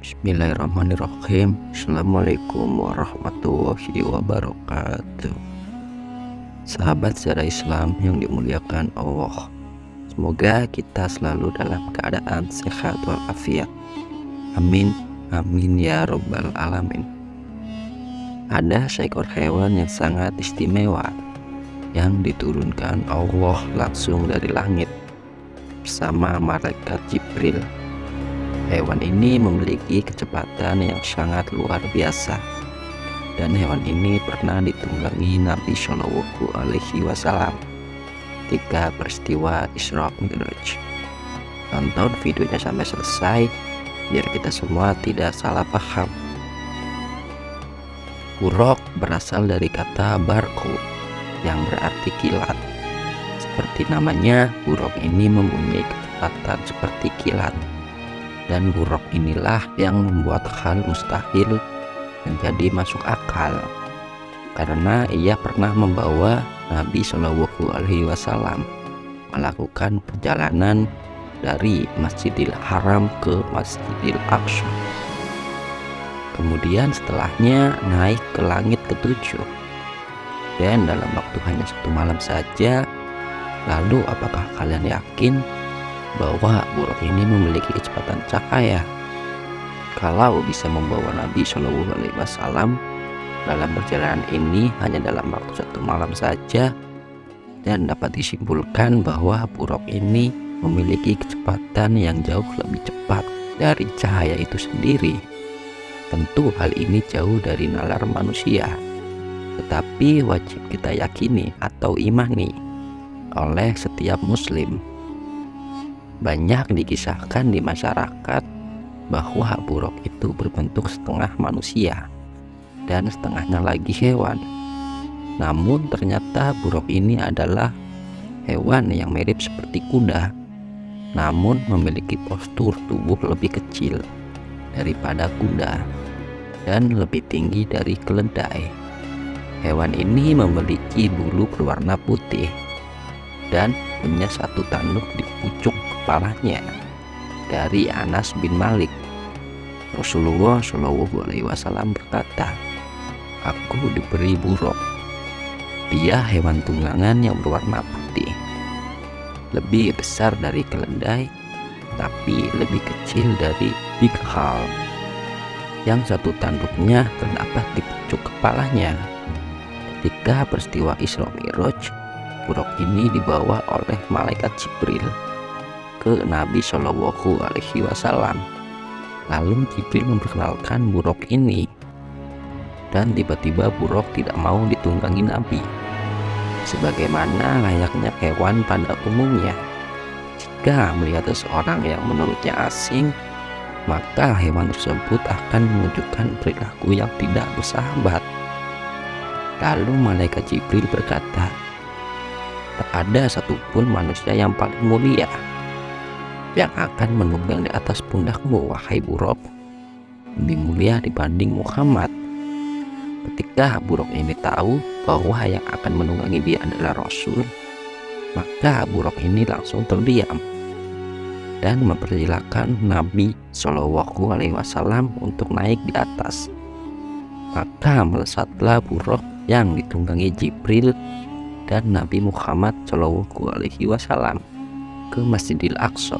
Bismillahirrahmanirrahim. Assalamualaikum warahmatullahi wabarakatuh. Sahabat secara Islam yang dimuliakan Allah, semoga kita selalu dalam keadaan sehat walafiat. Amin, amin ya robbal alamin. Ada seekor hewan yang sangat istimewa yang diturunkan Allah langsung dari langit bersama malaikat Jibril. Hewan ini memiliki kecepatan yang sangat luar biasa, dan hewan ini pernah ditunggangi Nabi Shallallahu Alaihi Wasallam ketika peristiwa Isra Mi'raj. Tonton videonya sampai selesai biar kita semua tidak salah paham. Buraq berasal dari kata barqu yang berarti kilat. Seperti namanya, buraq ini mempunyai kecepatan seperti kilat. Dan buraq inilah yang membuat hal mustahil menjadi masuk akal, karena ia pernah membawa Nabi Shallallahu Alaihi Wasallam melakukan perjalanan dari Masjidil Haram ke Masjidil Aqsa. Kemudian setelahnya naik ke langit ketujuh, dan dalam waktu hanya 1 malam saja. Lalu apakah kalian yakin bahwa buraq ini memiliki kecepatan cahaya? Kalau bisa membawa Nabi Shallallahu Alaihi Wasallam dalam perjalanan ini hanya dalam waktu 1 malam saja, dan dapat disimpulkan bahwa buraq ini memiliki kecepatan yang jauh lebih cepat dari cahaya itu sendiri. Tentu hal ini jauh dari nalar manusia, tetapi wajib kita yakini atau imani oleh setiap muslim. Banyak dikisahkan di masyarakat bahwa buraq itu berbentuk setengah manusia dan setengahnya lagi hewan. Namun ternyata buraq ini adalah hewan yang mirip seperti kuda, namun memiliki postur tubuh lebih kecil daripada kuda dan lebih tinggi dari keledai. Hewan ini memiliki bulu berwarna putih dan punya 1 tanduk di pucuk kepalanya. Dari Anas bin Malik, Rasulullah Shallallahu Alaihi Wasallam berkata, "Aku diberi buraq. Dia hewan tunggangan yang berwarna putih, lebih besar dari keledai, tapi lebih kecil dari bighal, yang 1 tanduknya terdapat di pucuk kepalanya." Ketika peristiwa Isra Mi'raj, buraq ini dibawa oleh malaikat Jibril ke Nabi Shallallahu Alaihi Wasallam. Lalu Jibril memperkenalkan buraq ini, dan tiba-tiba buraq tidak mau ditunggangi Nabi, sebagaimana layaknya hewan pada umumnya. Jika melihat seseorang yang menurutnya asing, maka hewan tersebut akan menunjukkan perilaku yang tidak bersahabat. Lalu malaikat Jibril berkata, "Tak ada satupun manusia yang paling mulia yang akan menunggang di atas pundakmu, wahai buraq, lebih mulia dibanding Muhammad." Ketika buraq ini tahu bahwa yang akan menunggangi dia adalah Rasul, maka buraq ini langsung terdiam dan mempersilahkan Nabi Shallallahu Alaihi Wasallam untuk naik di atas. Maka melesatlah buraq yang ditunggangi Jibril dan Nabi Muhammad Shallallahu Alaihi Wasallam ke Masjidil Aqsa.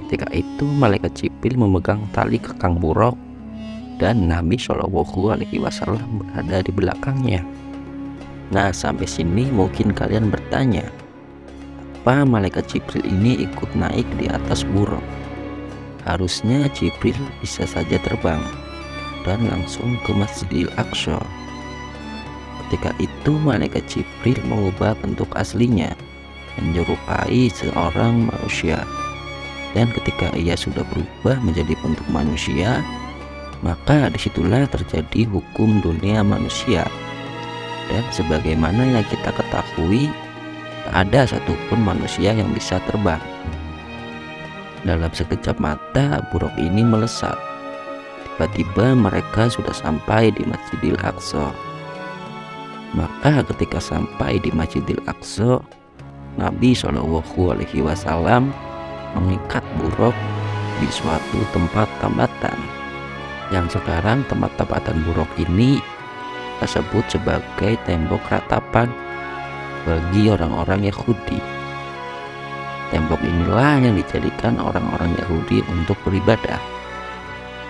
Ketika itu malaikat Jibril memegang tali kekang buraq dan Nabi Shallallahu Alaihi Wasallam berada di belakangnya. Nah, sampai sini mungkin kalian bertanya, apa malaikat Jibril ini ikut naik di atas buraq? Harusnya Jibril bisa saja terbang dan langsung ke Masjidil Aqsa. Ketika itu malaikat Jibril mengubah bentuk aslinya menyerupai seorang manusia, dan ketika ia sudah berubah menjadi bentuk manusia, maka disitulah terjadi hukum dunia manusia. Dan sebagaimana yang kita ketahui, tak ada satupun manusia yang bisa terbang. Dalam sekejap mata buraq ini melesat. Tiba-tiba mereka sudah sampai di Masjidil Aqsa. Maka ketika sampai di Masjidil Aqsa, Nabi Shallallahu Alaihi Wasallam mengikat buraq di suatu tempat tambatan, yang sekarang tempat tambatan buruk ini tersebut sebagai tembok ratapan bagi orang-orang Yahudi. Tembok inilah yang dijadikan orang-orang Yahudi untuk beribadah.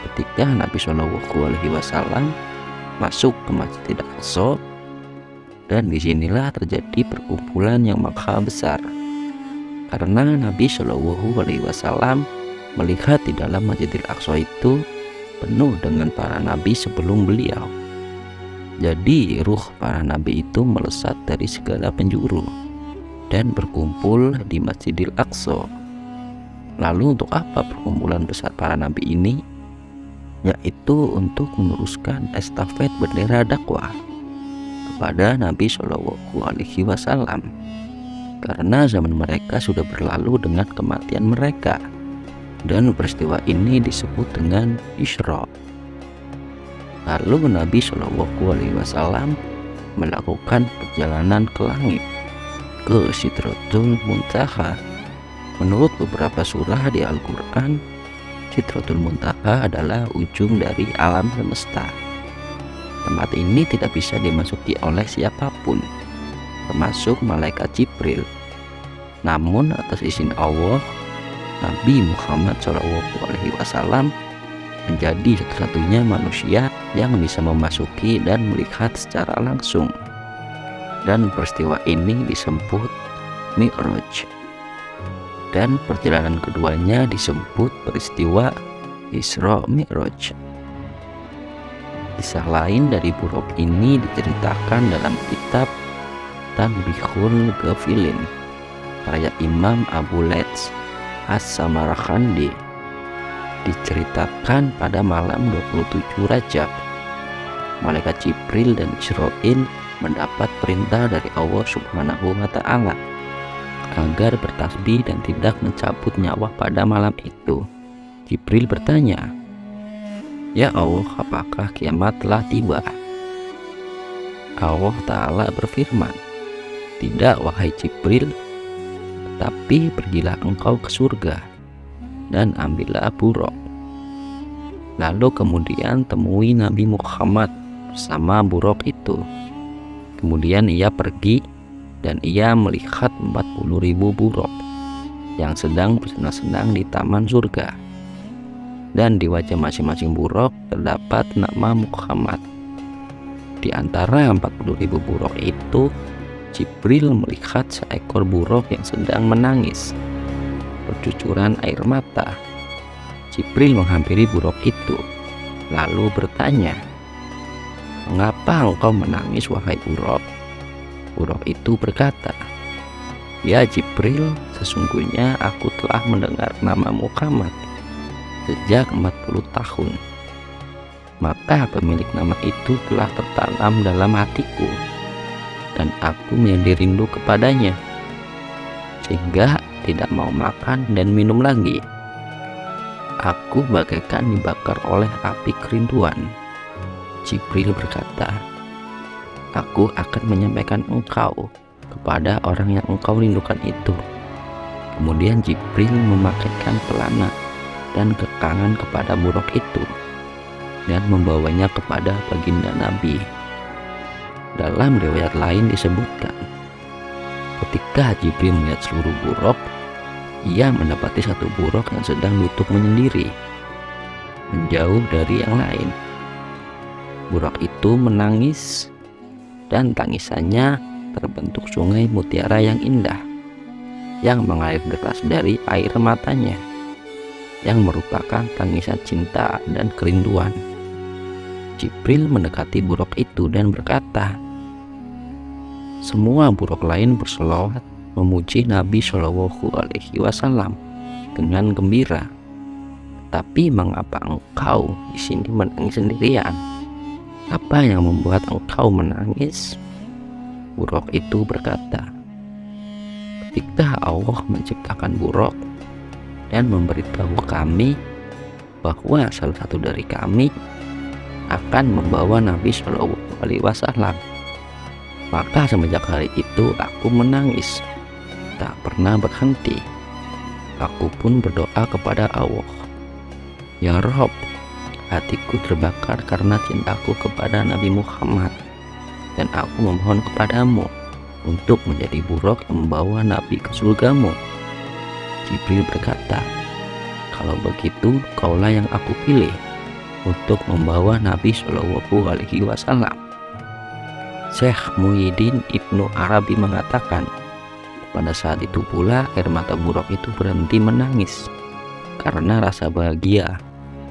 Ketika Nabi Shallallahu Alaihi Wasallam masuk ke Masjidil Aqsa, dan disinilah terjadi perkumpulan yang maha besar, karena Nabi Shallallahu Alaihi Wasallam melihat di dalam Masjidil Aqsa itu penuh dengan para nabi sebelum beliau. Jadi ruh para nabi itu melesat dari segala penjuru dan berkumpul di Masjidil Aqsa. Lalu untuk apa perkumpulan besar para nabi ini? Yaitu untuk meneruskan estafet bendera dakwah kepada Nabi Shallallahu Alaihi Wasallam, karena zaman mereka sudah berlalu dengan kematian mereka, dan peristiwa ini disebut dengan Isra. Lalu Nabi Shallallahu Alaihi Wasallam melakukan perjalanan ke langit, ke Sidratul Muntaha. Menurut beberapa surah di Al-Quran, Sidratul Muntaha adalah ujung dari alam semesta. Tempat ini tidak bisa dimasuki oleh siapapun, termasuk malaikat Jibril. Namun atas izin Allah, Nabi Muhammad SAW menjadi satu-satunya manusia yang bisa memasuki dan melihat secara langsung. Dan peristiwa ini disebut Mi'raj. Dan perjalanan keduanya disebut peristiwa Isra Mi'raj. Kisah lain dari buruk ini diceritakan dalam kitab Tanbihul Ghafilin karya Imam Abu Lets As-Samarqandi. Diceritakan pada malam 27 Rajab, malaikat Jibril dan Israil mendapat perintah dari Allah Subhanahu wa Ta'ala agar bertasbih dan tidak mencabut nyawa pada malam itu. Jibril bertanya, "Ya Allah, apakah kiamat telah tiba?" Allah Ta'ala berfirman, "Tidak, wahai Jibril, tapi pergilah engkau ke surga dan ambillah buruk. Lalu kemudian temui Nabi Muhammad bersama buruk itu." Kemudian ia pergi dan ia melihat 40.000 buruk yang sedang bersenang-senang di taman surga. Dan di wajah masing-masing buruk terdapat nama Muhammad. Di antara 40.000 buruk itu, Jibril melihat seekor buruk yang sedang menangis, bercucuran air mata. Jibril menghampiri buruk itu, lalu bertanya, "Mengapa engkau menangis, wahai buruk?" Buruk itu berkata, "Ya Jibril, sesungguhnya aku telah mendengar nama Muhammad sejak 40 tahun. Maka pemilik nama itu telah tertanam dalam hatiku, dan aku menjadi rindu kepadanya, sehingga tidak mau makan dan minum lagi. Aku bagaikan dibakar oleh api kerinduan." Jibril berkata, "Aku akan menyampaikan engkau kepada orang yang engkau rindukan itu." Kemudian Jibril memakaikan pelana dan kekangan kepada buruk itu dan membawanya kepada baginda Nabi. Dalam riwayat lain disebutkan, ketika Jibril melihat seluruh buruk, ia mendapati satu buruk yang sedang duduk menyendiri, menjauh dari yang lain. Buruk itu menangis, dan tangisannya terbentuk sungai mutiara yang indah, yang mengalir deras dari air matanya, yang merupakan tangisan cinta dan kerinduan. Jibril mendekati buruk itu dan berkata, "Semua buruk lain berselawat memuji Nabi Shallallahu Alaihi Wasallam dengan gembira, tapi mengapa engkau di sini menangis sendirian? Apa yang membuat engkau menangis?" Buruk itu berkata, "Ketika Allah menciptakan buruk dan memberitahu kami bahwa salah satu dari kami akan membawa Nabi Shallallahu Alaihi Wasallam, maka semenjak hari itu aku menangis, tak pernah berhenti. Aku pun berdoa kepada Allah Ya Rob, hatiku terbakar karena cintaku kepada Nabi Muhammad, dan aku memohon kepadamu untuk menjadi buruk yang membawa Nabi ke surgamu. Jibril berkata, kalau begitu kaulah yang aku pilih untuk membawa Nabi Shallallahu Alaihi Wasallam. Syekh Muhyiddin Ibnu Arabi mengatakan, pada saat itu pula air mata buruk itu berhenti menangis karena rasa bahagia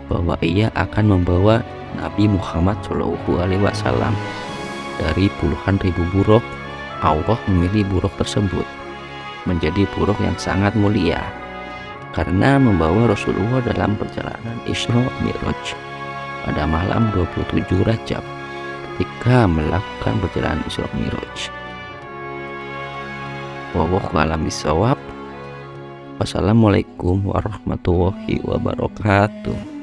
bahwa ia akan membawa Nabi Muhammad Shallallahu Alaihi Wasallam. Dari puluhan ribu buruk, Allah memilih buruk tersebut menjadi buruk yang sangat mulia karena membawa Rasulullah dalam perjalanan Isra Mi'raj pada malam 27 Rajab ketika melakukan perjalanan Isra Mi'raj. Wallahu a'lam bishawab. Wassalamualaikum warahmatullahi wabarakatuh.